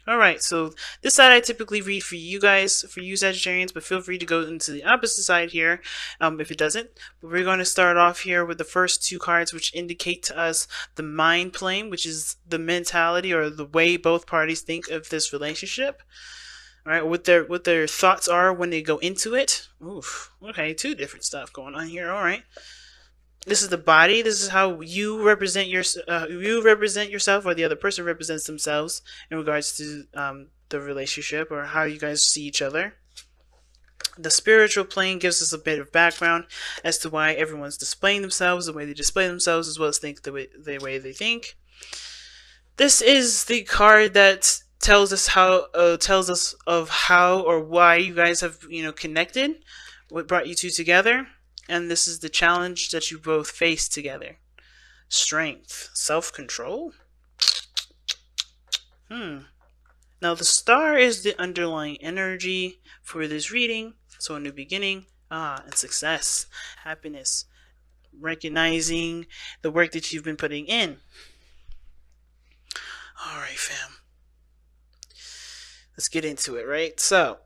Alright, so this side I typically read for you guys, for you Sagittarians, but feel free to go into the opposite side here if it doesn't. But we're going to start off here with the first two cards, which indicate to us the mind plane, which is the mentality or the way both parties think of this relationship. Alright, what their thoughts are when they go into it. Oof, okay, two different stuff going on here. Alright. This is the body. This is how you represent yourself, or the other person represents themselves in regards to the relationship or how you guys see each other. The spiritual plane gives us a bit of background as to why everyone's displaying themselves the way they display themselves, as well as think the way they think. This is the card that tells us how or why you guys have connected, what brought you two together, and this is the challenge that you both face together. Strength, self-control. Now the star is the underlying energy for this reading, so a new beginning, and success, happiness, recognizing the work that you've been putting in. All right, fam. Let's get into it, right? So,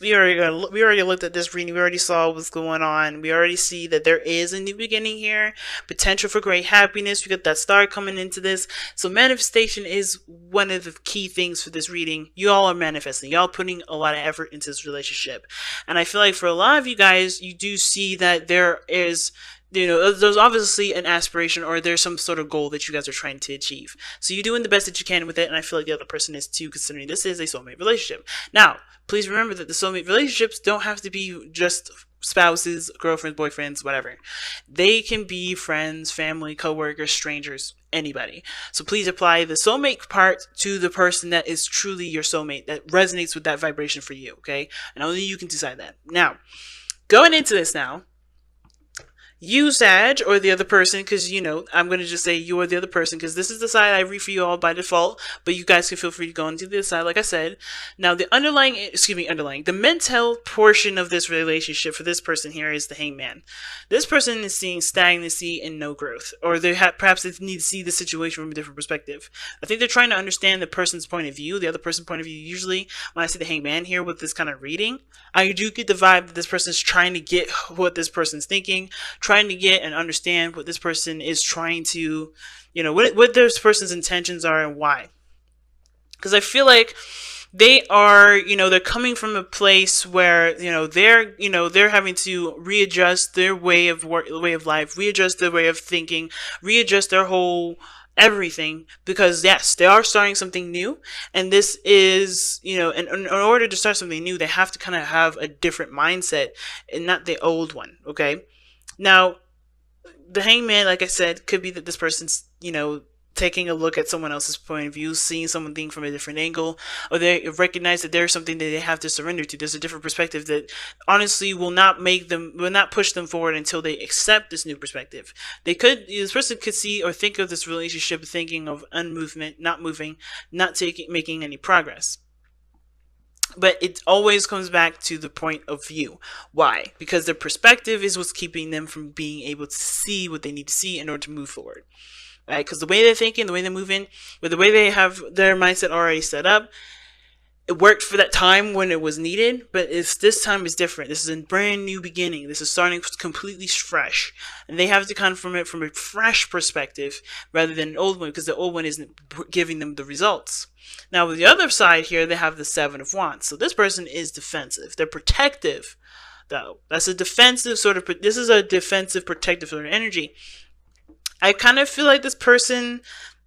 we already looked at this reading. We already saw what's going on. We already see that there is a new beginning here, potential for great happiness. We got that star coming into this. So manifestation is one of the key things for this reading. You all are manifesting. Y'all putting a lot of effort into this relationship, and I feel like for a lot of you guys, you do see that there is, there's obviously an aspiration or there's some sort of goal that you guys are trying to achieve. So you're doing the best that you can with it, and I feel like the other person is too, considering this is a soulmate relationship. Now, please remember that the soulmate relationships don't have to be just spouses, girlfriends, boyfriends, whatever. They can be friends, family, co-workers, strangers, anybody. So please apply the soulmate part to the person that is truly your soulmate, that resonates with that vibration for you, okay? And only you can decide that. Now, going into this now, you, Sag, or the other person, because, I'm going to just say you or the other person, because this is the side I read for you all by default, but you guys can feel free to go into the other side, like I said. Now, the mental portion of this relationship for this person here is the hangman. This person is seeing stagnancy and no growth, or perhaps they need to see the situation from a different perspective. I think they're trying to understand the person's point of view, the other person's point of view. Usually, when I see the hangman here with this kind of reading, I do get the vibe that this person is trying to get what this person's thinking, trying to get and understand what this person is trying to, what this person's intentions are and why. Because I feel like they are, they're coming from a place where, they're having to readjust their way of life, readjust their way of thinking, readjust their whole everything, because yes, they are starting something new, and this is, in order to start something new, they have to kind of have a different mindset and not the old one. Okay, now the hangman, like I said, could be that this person's, taking a look at someone else's point of view, seeing something from a different angle, or they recognize that there's something that they have to surrender to. There's a different perspective that honestly will not push them forward until they accept this new perspective. This person could see or think of this relationship thinking of unmovement, not moving, making any progress. But it always comes back to the point of view. Why? Because their perspective is what's keeping them from being able to see what they need to see in order to move forward. Right? Because the way they're thinking, the way they're moving, with the way they have their mindset already set up, it worked for that time when it was needed, but this time is different. This is a brand new beginning. This is starting completely fresh, and they have to come from it from a fresh perspective rather than an old one, because the old one isn't giving them the results. Now, with the other side here, they have the Seven of Wands. So this person is defensive. They're protective, though. This is a defensive, protective sort of energy. I kind of feel like this person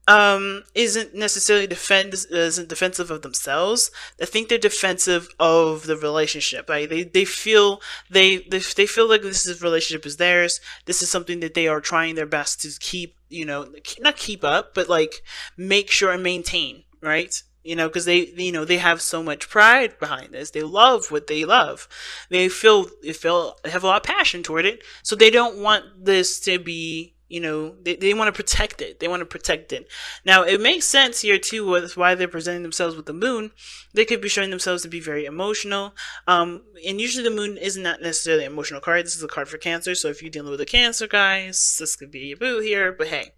isn't necessarily defensive of themselves. I think they're defensive of the relationship. Like they feel like this relationship is theirs. This is something that they are trying their best to keep, not keep up, but like make sure and maintain, right? Because they have so much pride behind this. They love what they love. They have a lot of passion toward it. So they don't want this to be, they want to protect it. They want to protect it. Now, it makes sense here, too, with why they're presenting themselves with the moon. They could be showing themselves to be very emotional. And usually the moon is not necessarily an emotional card. This is a card for Cancer. So if you're dealing with a Cancer, guys, this could be your boo here. But hey,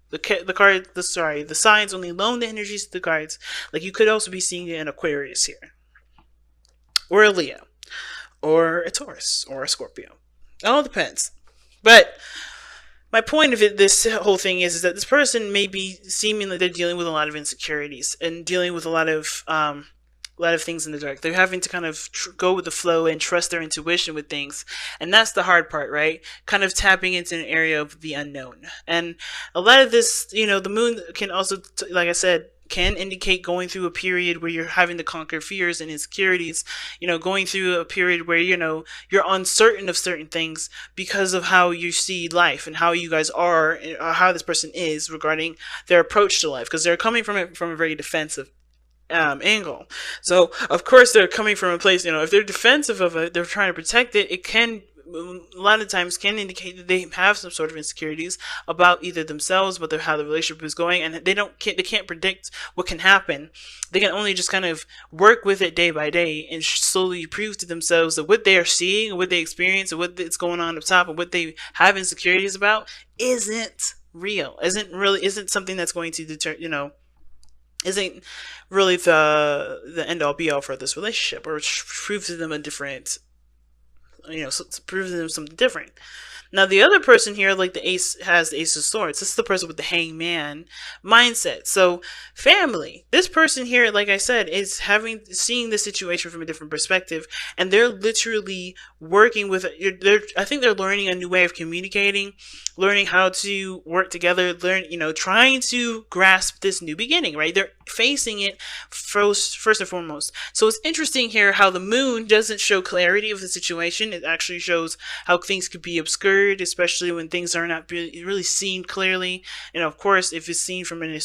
the signs only loan the energies to the cards. Like you could also be seeing it in Aquarius here, or a Leo, or a Taurus, or a Scorpio. It all depends. But my point of it, this whole thing is that this person may be seeming like they're dealing with a lot of insecurities and dealing with a lot of things in the dark. They're having to kind of go with the flow and trust their intuition with things. And that's the hard part, right? Kind of tapping into an area of the unknown. And a lot of this, the moon can also, like I said, can indicate going through a period where you're having to conquer fears and insecurities, going through a period where, you're uncertain of certain things because of how you see life and how you guys are, or how this person is regarding their approach to life, because they're coming from it from a very defensive angle. So of course they're coming from a place, if they're defensive of it, they're trying to protect it, it can a lot of times can indicate that they have some sort of insecurities about either themselves, but how the relationship is going, and they can't predict what can happen. They can only just kind of work with it day by day and slowly prove to themselves that what they are seeing, what they experience, and what's going on up top, and what they have insecurities about isn't real, isn't something that's going to deter, isn't really the end all be all for this relationship, or prove to them a different, prove to them something different. Now the other person here, like the ace, has the Ace of Swords. This is the person with the hangman mindset. So family, this person here, like I said, is seeing the situation from a different perspective, and they're literally working with. I think they're learning a new way of communicating, learning how to work together, trying to grasp this new beginning. Right? They're facing it first and foremost. So it's interesting here how the moon doesn't show clarity of the situation. It actually shows how things could be obscured, especially when things are not really seen clearly. And of course, if it's seen from an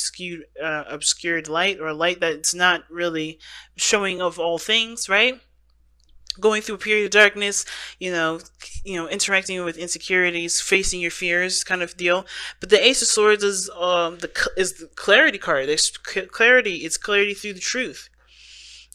obscured light, or a light that's not really showing of all things, right? Going through a period of darkness, interacting with insecurities, facing your fears, kind of deal. But the Ace of Swords is the clarity card. There's clarity. It's clarity through the truth.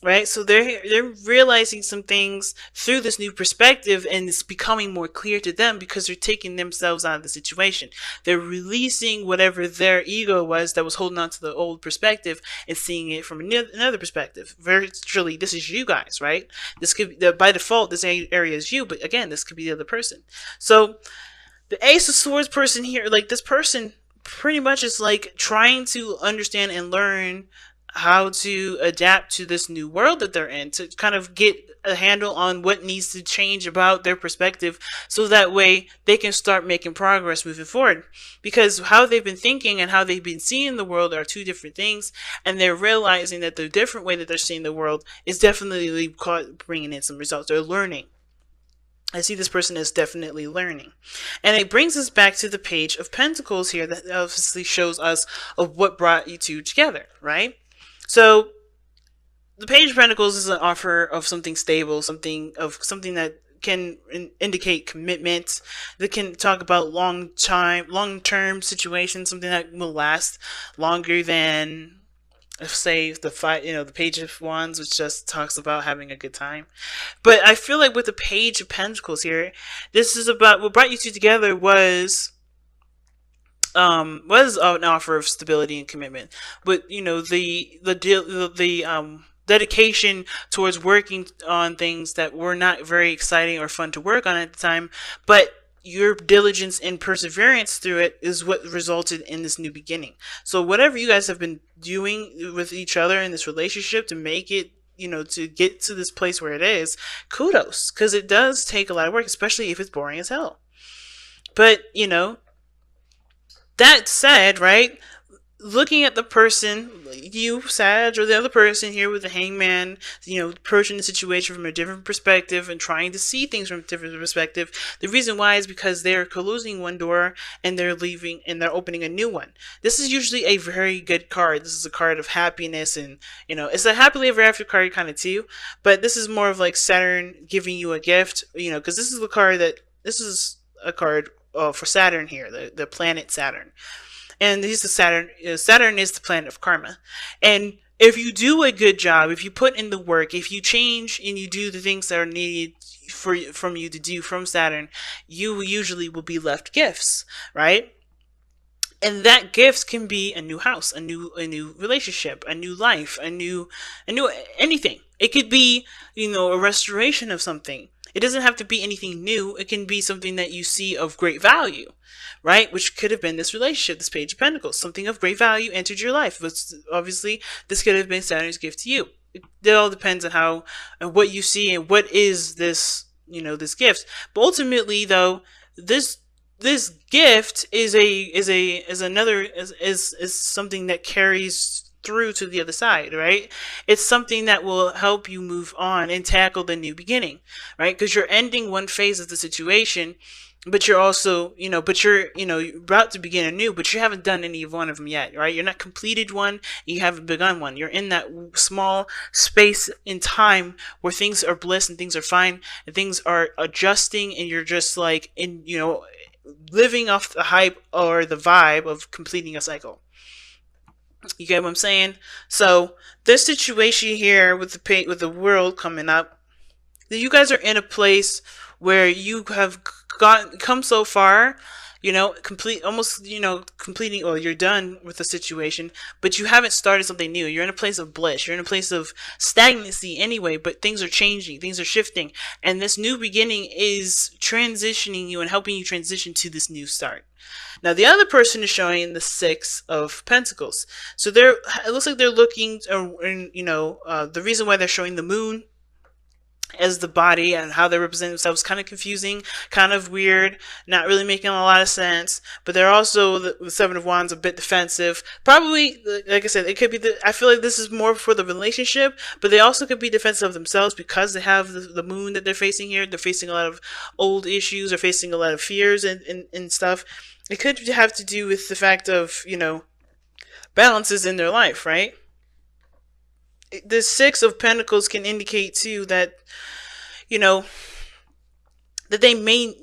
Right, so they're realizing some things through this new perspective, and it's becoming more clear to them because they're taking themselves out of the situation. They're releasing whatever their ego was that was holding on to the old perspective and seeing it from another perspective. Virtually, this is you guys, right? This could be, by default, this area is you, but again, this could be the other person. So the Ace of Swords person here, like this person, pretty much is like trying to understand and learn how to adapt to this new world that they're in, to kind of get a handle on what needs to change about their perspective, so that way they can start making progress moving forward. Because how they've been thinking and how they've been seeing the world are two different things, and they're realizing that the different way that they're seeing the world is definitely bringing in some results. They're learning. I see this person as definitely learning. And it brings us back to the Page of Pentacles here, that obviously shows us of what brought you two together, right? So the Page of Pentacles is an offer of something stable, something that can indicate commitment, that can talk about long-term situations, something that will last longer than, say, the Page of Wands, which just talks about having a good time. But I feel like with the Page of Pentacles here, this is about what brought you two together was an offer of stability and commitment, but the dedication towards working on things that were not very exciting or fun to work on at the time, but your diligence and perseverance through it is what resulted in this new beginning. So whatever you guys have been doing with each other in this relationship to make it, to get to this place where it is, kudos, because it does take a lot of work, especially if it's boring as hell. But that said, right, looking at the person, you, Sag, or the other person here with the Hangman, approaching the situation from a different perspective and trying to see things from a different perspective. The reason why is because they're closing one door and they're leaving and they're opening a new one. This is usually a very good card. This is a card of happiness, and it's a happily ever after card kind of too. But this is more of like Saturn giving you a gift, because this is a card for Saturn here, the planet Saturn. And this is Saturn. Saturn is the planet of karma. And if you do a good job, if you put in the work, if you change and you do the things that are needed from you to do from Saturn, you usually will be left gifts, right? And that gift can be a new house, a new relationship, a new life, a new anything. It could be, a restoration of something. It doesn't have to be anything new. It can be something that you see of great value, right? Which could have been this relationship, this Page of Pentacles. Something of great value entered your life. But obviously, this could have been Saturn's gift to you. It all depends on how and what you see and what is this, this gift. But ultimately, though, this gift is something that carries through to the other side, right? It's something that will help you move on and tackle the new beginning, right? Because you're ending one phase of the situation, but you're also, you're about to begin a new, but you haven't done any of one of them yet, right? You're not completed one, and you haven't begun one. You're in that small space in time where things are bliss and things are fine and things are adjusting, and you're just like living off the hype or the vibe of completing a cycle. You get what I'm saying? So this situation here with the world coming up, you guys are in a place where you have come so far, completing, or you're done with the situation, but you haven't started something new. You're in a place of bliss. You're in a place of stagnancy anyway, but things are changing, things are shifting, and this new beginning is transitioning you and helping you transition to this new start. Now, the other person is showing the Six of Pentacles. So it looks like they're looking, the reason why they're showing the moon as the body and how they represent themselves, kind of confusing, kind of weird, not really making a lot of sense. But they're also, the Seven of Wands, a bit defensive. Probably, like I said, it could be I feel like this is more for the relationship, but they also could be defensive of themselves because they have the moon that they're facing here. They're facing a lot of old issues, they're facing a lot of fears and stuff. It could have to do with the fact of, balances in their life, right? The Six of Pentacles can indicate too that, that they may,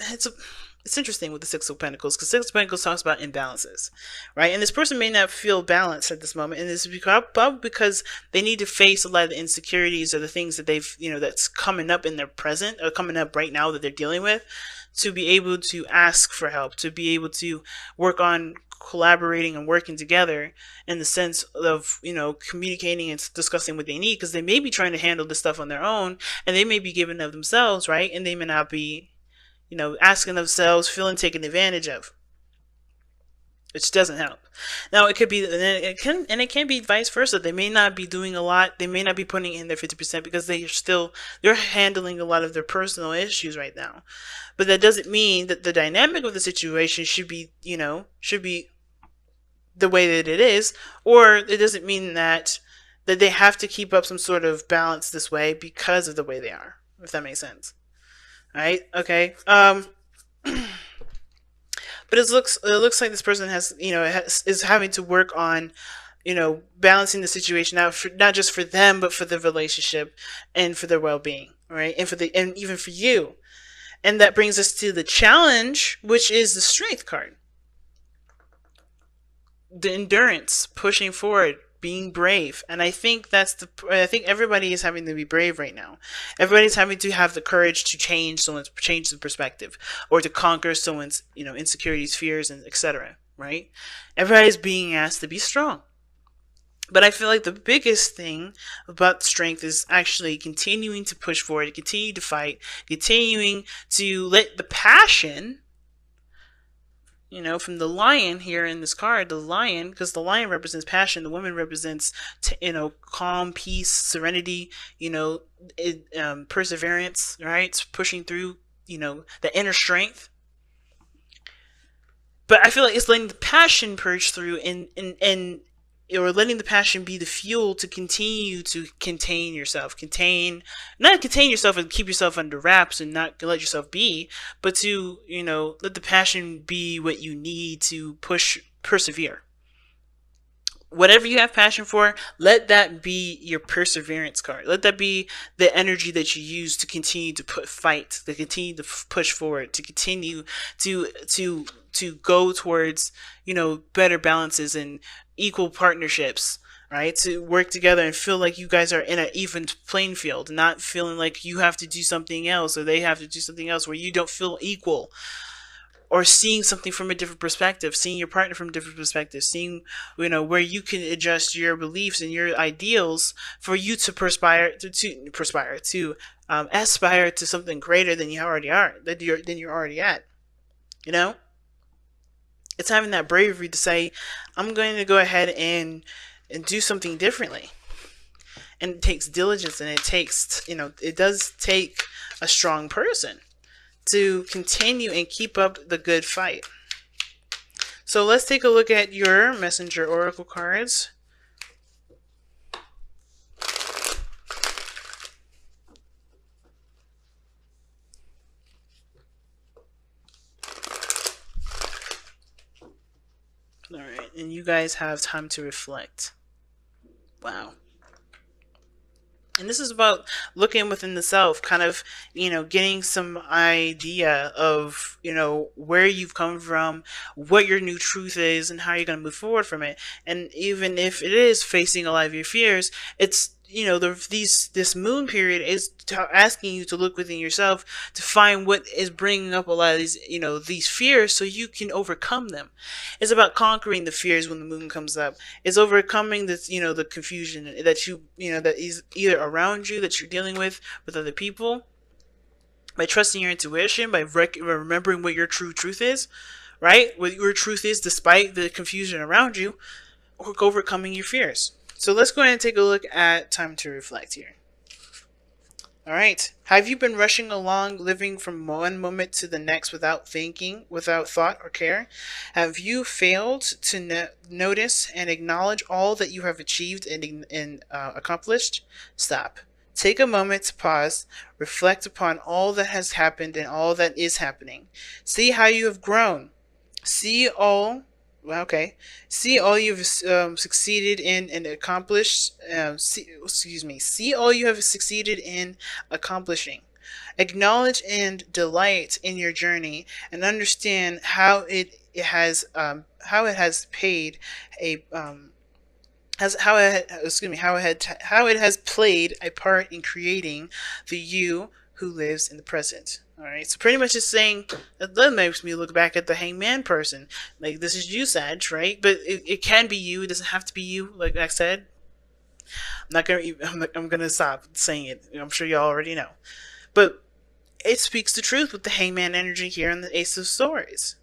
it's interesting with the Six of Pentacles, because Six of Pentacles talks about imbalances, right? And this person may not feel balanced at this moment, and this is probably because they need to face a lot of the insecurities or the things that they've, that's coming up in their present, or coming up right now that they're dealing with, to be able to ask for help, to be able to work on collaborating and working together in the sense of, communicating and discussing what they need, because they may be trying to handle this stuff on their own, and they may be giving of themselves, right? And they may not be, asking themselves, feeling taken advantage of, which doesn't help. Now, it could be, it can be vice versa. They may not be doing a lot. They may not be putting in their 50% because they're handling a lot of their personal issues right now. But that doesn't mean that the dynamic of the situation should be the way that it is, or it doesn't mean that they have to keep up some sort of balance this way because of the way they are, if that makes sense. All right? Okay. But it looks like this person has, is having to work on, balancing the situation out, not just for them, but for the relationship and for their well-being, right? And even for you. And that brings us to the challenge, which is the Strength card. The endurance, pushing forward, being brave. And I think I think everybody is having to be brave right now. Everybody's having to have the courage to change the perspective, or to conquer someone's, insecurities, fears, and etc. Right? Everybody's being asked to be strong. But I feel like the biggest thing about strength is actually continuing to push forward, continue to fight, continuing to let the passion, from the lion here in this card, the lion, because the lion represents passion, the woman represents, calm, peace, serenity, perseverance, right? It's pushing through, the inner strength. But I feel like it's letting the passion purge through and or letting the passion be the fuel to continue to contain yourself. Not contain yourself and keep yourself under wraps and not let yourself be, but to, let the passion be what you need to persevere. Whatever you have passion for, let that be your perseverance card. Let that be the energy that you use to continue to fight, to continue to push forward, to continue to go towards, better balances and equal partnerships, right? To work together and feel like you guys are in an even playing field, not feeling like you have to do something else or they have to do something else where you don't feel equal. or seeing something from a different perspective, seeing your partner from a different perspective, seeing, where you can adjust your beliefs and your ideals for you to aspire to something greater than you already are, than you're already at. You know, it's having that bravery to say, I'm going to go ahead and do something differently. And it takes diligence, and it does take a strong person to continue and keep up the good fight. So let's take a look at your Messenger Oracle cards. Alright, and you guys have time to reflect. Wow. And this is about looking within the self, kind of, getting some idea of, where you've come from, what your new truth is, and how you're going to move forward from it. And even if it is facing a lot of your fears, it's, this moon period is asking you to look within yourself to find what is bringing up a lot of these fears, so you can overcome them. It's about conquering the fears when the moon comes up. It's overcoming this, the confusion that that is either around you, that you're dealing with other people, by trusting your intuition, by remembering what your true truth is, right? What your truth is despite the confusion around you, or overcoming your fears. So let's go ahead and take a look at time to reflect here. All right. Have you been rushing along, living from one moment to the next without thinking, without thought or care? Have you failed to notice and acknowledge all that you have achieved and accomplished? Stop. Take a moment to pause, reflect upon all that has happened and all that is happening. See how you have grown. See all you've succeeded in and accomplished. See all you have succeeded in accomplishing. Acknowledge and delight in your journey, and understand how it has played a part in creating the you who lives in the present. Alright, so pretty much just saying that makes me look back at the hangman person. Like, this is you, Sag, right? But it can be you. It doesn't have to be you, like I said. I'm gonna stop saying it. I'm sure you all already know. But it speaks the truth with the hangman energy here and the Ace of Swords,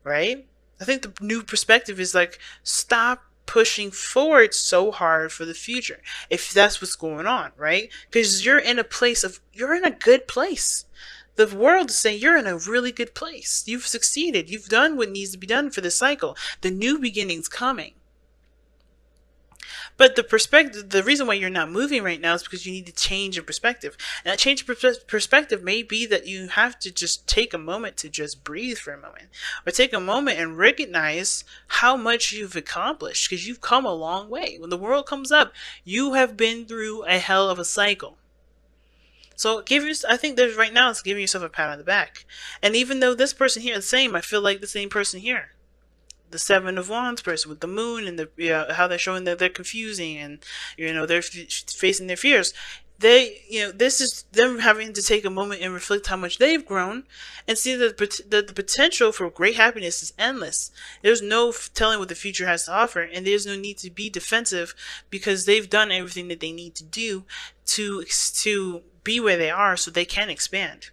right? I think the new perspective is like, stop pushing forward so hard for the future, if that's what's going on, right? Because you're in a good place. The world is saying you're in a really good place. You've succeeded. You've done what needs to be done for this cycle. The new beginning's coming. But the reason why you're not moving right now is because you need to change your perspective. And that change of perspective may be that you have to just take a moment to just breathe for a moment. Or take a moment and recognize how much you've accomplished, because you've come a long way. When the world comes up, you have been through a hell of a cycle. So I think there's right now, it's giving yourself a pat on the back. And even though this person here is the same, I feel like the same person here. The Seven of Wands person with the moon, and how they're showing that they're confusing, and they're facing their fears. This is them having to take a moment and reflect how much they've grown, and see that the potential for great happiness is endless. There's no telling what the future has to offer, and there's no need to be defensive, because they've done everything that they need to do to be where they are, so they can expand.